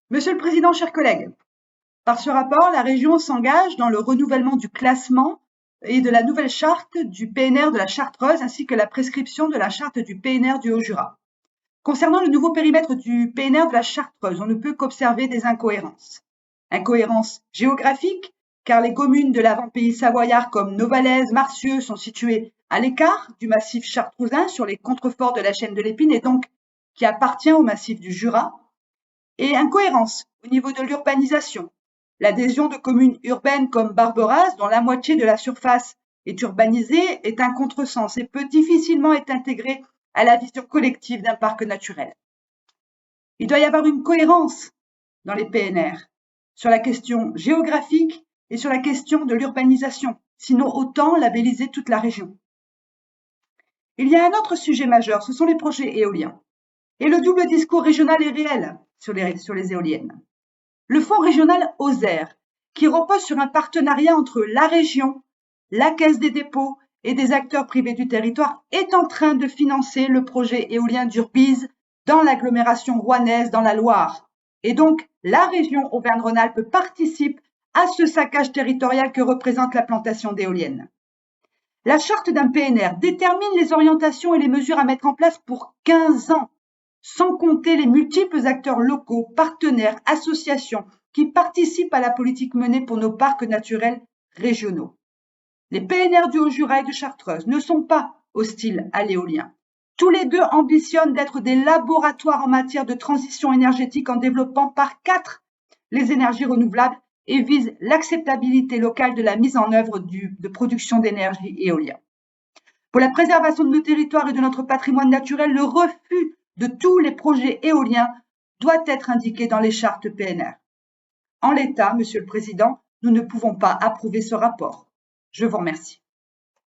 Monsieur le Président, chers collègues, par ce rapport, la région s'engage dans le renouvellement du classement et de la nouvelle charte du PNR de la Chartreuse ainsi que la prescription de la charte du PNR du Haut-Jura. Concernant le nouveau périmètre du PNR de la Chartreuse, on ne peut qu'observer des incohérences. Incohérences géographiques, car les communes de l'avant-pays savoyard comme Novalaise, Marcieux sont situées à l'écart du massif chartrousin sur les contreforts de la chaîne de l'Épine et donc qui appartient au massif du Jura. Et incohérence au niveau de l'urbanisation. L'adhésion de communes urbaines comme Barberaz, dont la moitié de la surface est urbanisée, est un contresens et peut difficilement être intégrée à la vision collective d'un parc naturel. Il doit y avoir une cohérence dans les PNR sur la question géographique et sur la question de l'urbanisation, sinon autant labelliser toute la région. Il y a un autre sujet majeur, ce sont les projets éoliens. Et le double discours régional est réel sur les éoliennes. Le fonds régional OSER, qui repose sur un partenariat entre la région, la Caisse des dépôts et des acteurs privés du territoire, est en train de financer le projet éolien d'Urbiz dans l'agglomération rouennaise dans la Loire. Et donc, la région Auvergne-Rhône-Alpes participe à ce saccage territorial que représente la plantation d'éoliennes. La charte d'un PNR détermine les orientations et les mesures à mettre en place pour 15 ans, sans compter les multiples acteurs locaux, partenaires, associations qui participent à la politique menée pour nos parcs naturels régionaux. Les PNR du Haut-Jura et de Chartreuse ne sont pas hostiles à l'éolien. Tous les deux ambitionnent d'être des laboratoires en matière de transition énergétique en développant par 4 les énergies renouvelables et visent l'acceptabilité locale de la mise en œuvre de production d'énergie éolienne. Pour la préservation de nos territoires et de notre patrimoine naturel, le refus de tous les projets éoliens doit être indiqué dans les chartes PNR. En l'état, Monsieur le Président, nous ne pouvons pas approuver ce rapport. Je vous remercie.